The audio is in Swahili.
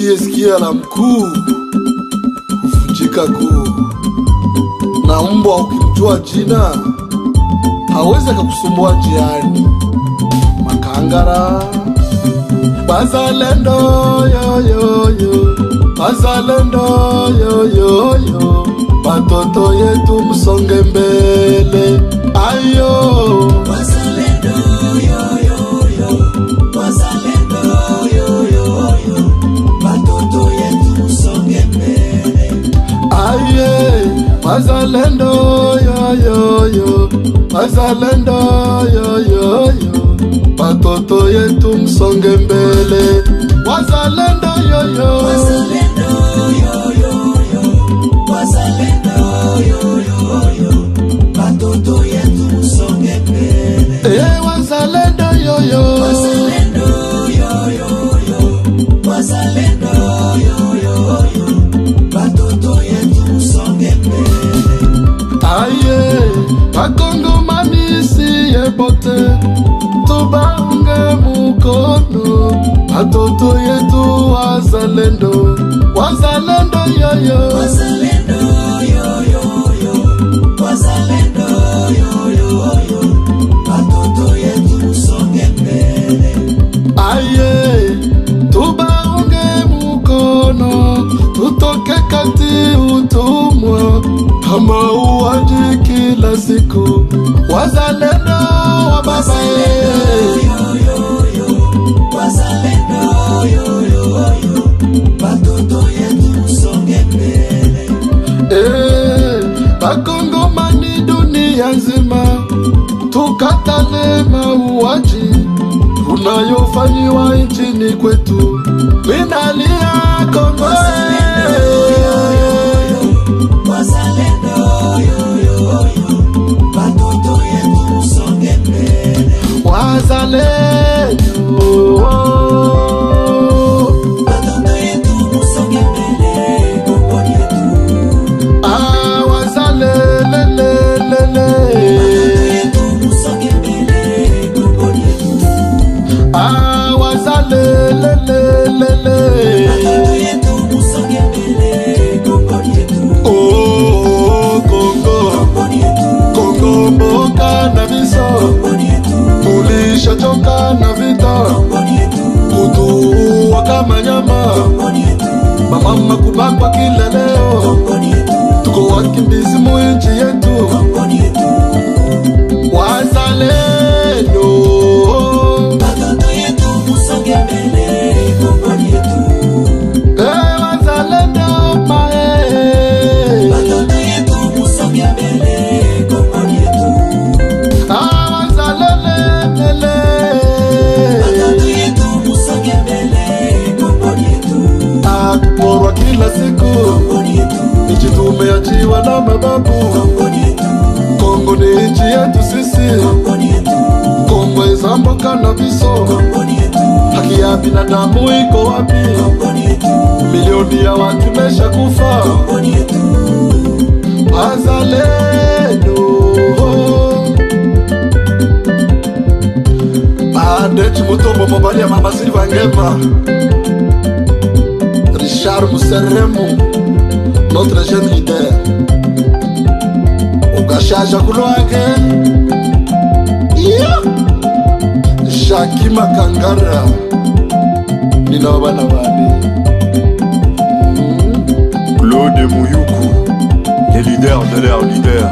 Usiyesikia la mkuu huvunjika kuu, na mbwa ukimjua jina hawezi akakusumbua njiani. Makangara Bazalendo yo yo yo, Bazalendo yo yo yo, batoto yetu msonge mbele. Ayo Bazalendo yo yo yo, Bazalendo yo yo yo, batoto yetu msonge mbele. Aye Bazalendo yo yo yo, Bazalendo yo yo yo, batoto yetu msonge mbele. Wazalendo yo yo, Bazalendo yo yo yo, Bazalendo yo yo yo, batoto yetu msonge mbele. Wazalendo yo yo, Bazalendo yo yo yo, Bazalendo yo yo yo, batoto yetu msonge mbele. aye Bakongomani siye bote tubange mukono, batoto yetu wazalendo. Wazalendo yo yo, Bazalendo yo yo yo, Bazalendo yo yo yo, batoto yetu msonge mbele. aye tubange mukono, tutoke kati utumwa kama uwaji kila siku. Wazalendo wa baba yo yo yo, Bazalendo yo yo yo, batoto yetu msonge mbele. Bakongomani dunia nzima tukatale mauaji unayofanyiwa nchini kwetu. Minalia Kongo, Bazalendo yo yo yo, batoto yetu msonge mbele. wazalendo Batoto yetu msonge mbele, Kongo yetu. wazalelelelele, Batoto yetu msonge mbele, Kongo yetu. wazalelelelele. Batoto yetu msonge mbele, Kongo yetu. Oh Kongo, Kongo yetu. Kongo mboka na biso, Kongo yetu. tulishachoka na vita, Kongo yetu. kutuua kama nyama, Kongo yetu. mamama kubakwa kila leo. Kongo yetu. Tuko wakimbizi mu nchi yetu. Kongo yetu. Wazalendo Batoto yetu msonge mbele, Kongo yetu. wazalendo mae, Batoto yetu msonge mbele, Kongo yetu. wazalelelele, Batoto yetu msonge mbele, Kongo yetu. kuporwa kila siku, Kongo yetu. nchi tumeachiwa na mababu. Kongo yetu. Kongo ni nchi yetu sisi, Kongo yetu. Kongo izamboka na biso. Kongo yetu. Haki ya binadamu iko wapi? Kongo yetu. Milioni ya watu mesha kufa. Kongo yetu. Wazalendo Adechi Mutombo Mobali ya Mama Silva Ngema, Richard Museremu, notre jeune leader. Ugashaja kulwake Jackie Makangara, nina wabana wale Claude Mouyoukou, les leaders de leurs leaders.